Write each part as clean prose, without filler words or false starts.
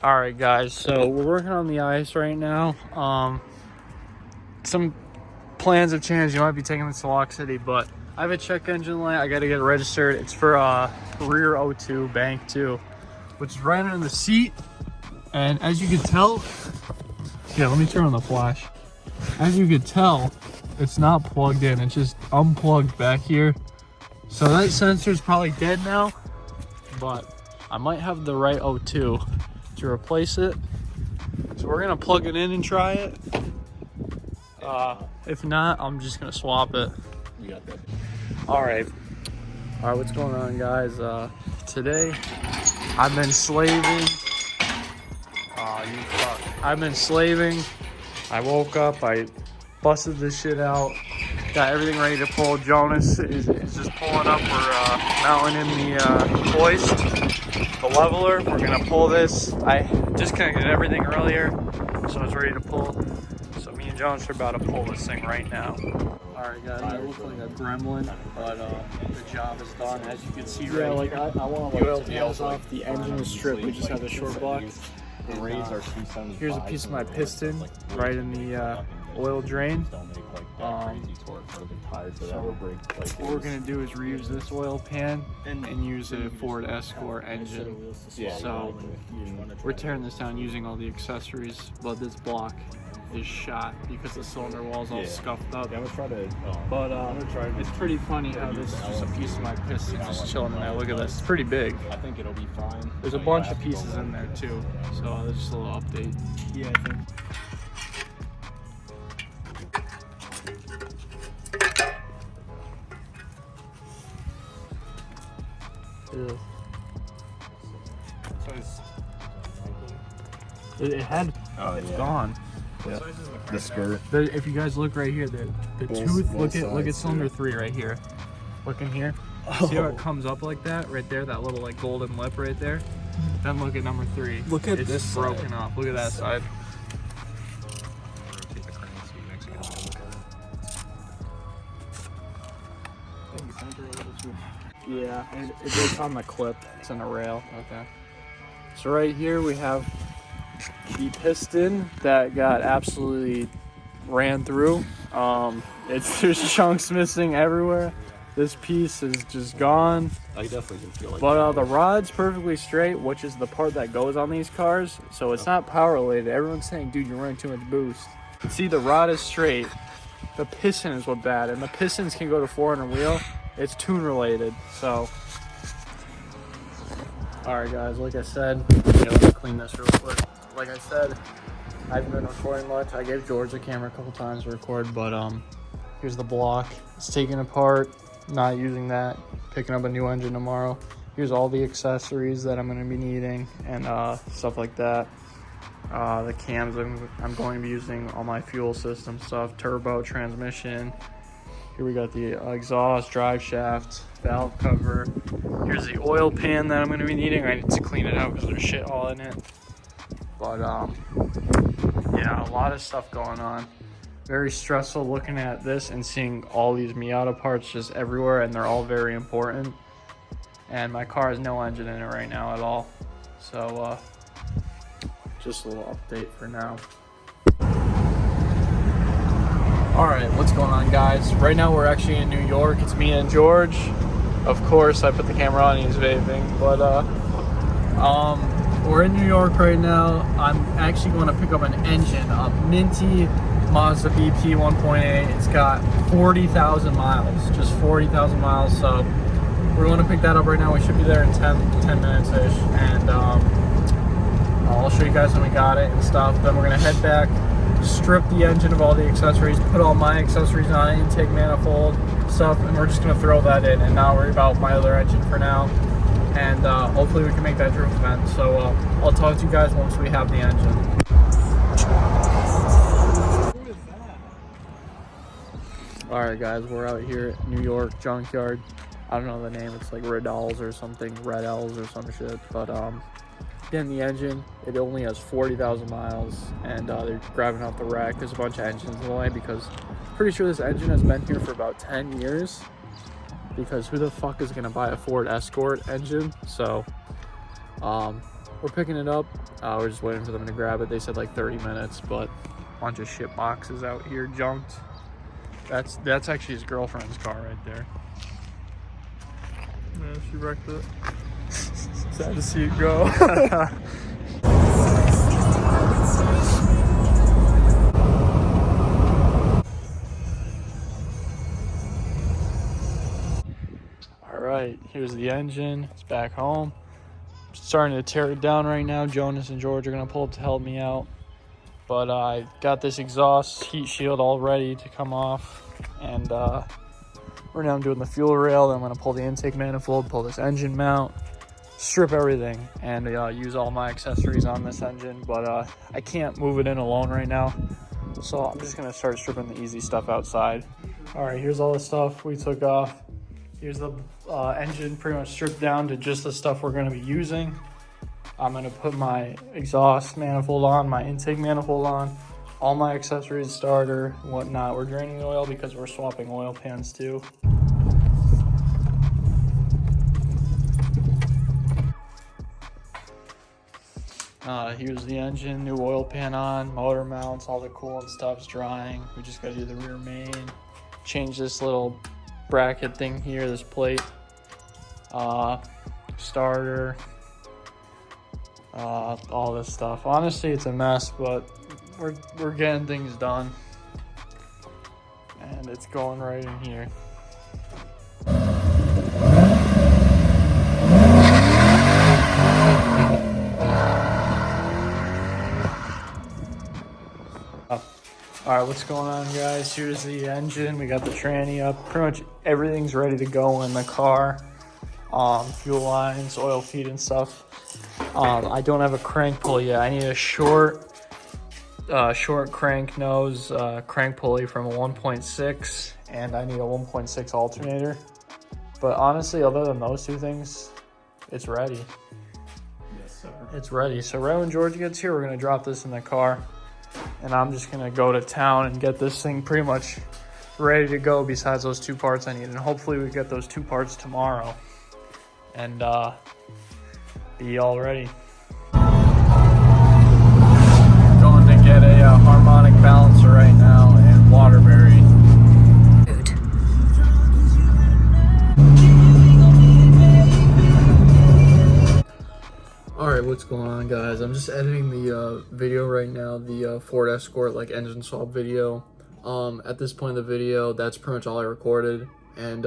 All right, guys. So we're working on the ice right now. Some plans have changed. You might be taking this to Lock City, but I have a check engine light. I got to get it registered. It's for rear O2 bank 2, which is right under the seat. And as you can tell, yeah, let me turn on the flash. As you can tell, it's not plugged in. It's just unplugged back here. So that sensor is probably dead now, but I might have the right O2 to replace it. So we're gonna plug it in and try it. If not, I'm just gonna swap it. You got that. All right, what's going on, guys? Today I've been slaving. I've been slaving. I woke up, I busted this shit out, got everything ready to pull. Jonas is just pulling up. We're mounting in the hoist, the leveler. We're gonna pull this. I just connected everything earlier, so it's ready to pull. So me and Jonas are about to pull this thing right now. All right, guys, I look like a gremlin, but the job is done. As you can see right like here, I want to the oil pan's off, the engine is stripped. We just have the short block. Here's a piece of my piston right in the oil drain. So what we're gonna do is reuse this oil pan and use a Ford Escort engine. So we're tearing this down using all the accessories, but this block is shot because the cylinder wall's all scuffed up. But it's pretty funny how this is just a piece of my piston just chilling in there. Look at this, it's pretty big. I think it'll be fine. There's a bunch of pieces in there too, so that's just a little update. Yeah, I think. It had, it's gone. Yeah. The skirt. If you guys look right here, the tooth. Look at cylinder 3 right here. Look in here. See how it comes up like that right there? That little like golden lip right there. Then look at number 3. Look at it's this broken side. off. Look at that side. Yeah, it's on the clip. It's in the rail. Okay. So right here we have the piston that got absolutely ran through. There's chunks missing everywhere. This piece is just gone. I definitely can feel like. But the rod's perfectly straight, which is the part that goes on these cars. So it's not power related. Everyone's saying, dude, you're running too much boost. See, the rod is straight. The piston is what's bad, and the pistons can go to 400 wheel. It's tune related. So, all right, guys. Like I said, let me clean this real quick. Like I said, I haven't been recording much. I gave George a camera a couple times to record, but here's the block. It's taken apart. Not using that. Picking up a new engine tomorrow. Here's all the accessories that I'm going to be needing and stuff like that. The cams I'm going to be using, all my fuel system stuff, turbo, transmission. Here we got the exhaust, drive shaft, valve cover. Here's the oil pan that I'm going to be needing. I need to clean it out because there's shit all in it. But yeah, a lot of stuff going on. Very stressful looking at this and seeing all these Miata parts just everywhere, and they're all very important. And my car has no engine in it right now at all. So just a little update for now. All right, what's going on, guys? Right now we're actually in New York. It's me and George. Of course, I put the camera on, he's vaping, but we're in New York right now. I'm actually going to pick up an engine, a minty Mazda BP 1.8. It's got 40,000 miles, just 40,000 miles. So we're going to pick that up right now. We should be there in 10 minutes-ish. And I'll show you guys when we got it and stuff. Then we're going to head back, strip the engine of all the accessories, put all my accessories on it, intake manifold stuff, and we're just going to throw that in and not worry about my other engine for now. And hopefully we can make that drift event. So I'll talk to you guys once we have the engine. All right, guys, we're out here at New York Junkyard. I don't know the name. It's like Redalls or something, Red L's or some shit. But getting the engine, it only has 40,000 miles, and they're grabbing out the rack. There's a bunch of engines in the way because I'm pretty sure this engine has been here for about 10 years. Because who the fuck is gonna buy a Ford Escort engine? So we're picking it up. We're just waiting for them to grab it. They said like 30 minutes, but a bunch of shit boxes out here junked. That's actually his girlfriend's car right there. Yeah, she wrecked it. Sad to see it go. All right, here's the engine. It's back home. Starting to tear it down right now. Jonas and George are gonna pull up to help me out. But I got this exhaust heat shield all ready to come off. And right now I'm doing the fuel rail. Then I'm gonna pull the intake manifold, pull this engine mount, strip everything, and use all my accessories on this engine. But I can't move it in alone right now. So I'm just gonna start stripping the easy stuff outside. All right, here's all the stuff we took off. Here's the engine pretty much stripped down to just the stuff we're gonna be using. I'm gonna put my exhaust manifold on, my intake manifold on, all my accessories, starter, whatnot. We're draining the oil because we're swapping oil pans too. Here's the engine, new oil pan on, motor mounts, all the coolant stuff's drying. We just gotta do the rear main, change this little bracket thing here, this plate, starter, all this stuff. Honestly, it's a mess, but we're getting things done, and it's going right in here. All right, what's going on, guys? Here's the engine. We got the tranny up. Pretty much everything's ready to go in the car. Fuel lines, oil feed and stuff. I don't have a crank pulley yet. I need a short crank nose crank pulley from a 1.6, and I need a 1.6 alternator. But honestly, other than those two things, it's ready. Yes, sir. It's ready. So right when George gets here, we're gonna drop this in the car, and I'm just gonna go to town and get this thing pretty much ready to go. Besides those two parts I need, and hopefully we get those two parts tomorrow, and be all ready. Going to get a harmonic balancer right now and Waterbury. Alright, what's going on, guys? I'm just editing the video right now, the Ford Escort like engine swap video. At this point in the video, that's pretty much all I recorded, and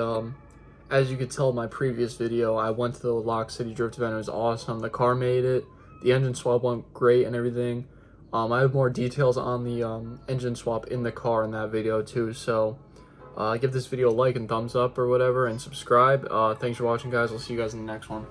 as you could tell in my previous video, I went to the Lock City Drift event. It was awesome. The car made it. The engine swap went great and everything. I have more details on the engine swap in the car in that video too. So give this video a like and thumbs up or whatever, and subscribe. Thanks for watching, guys. I'll see you guys in the next one.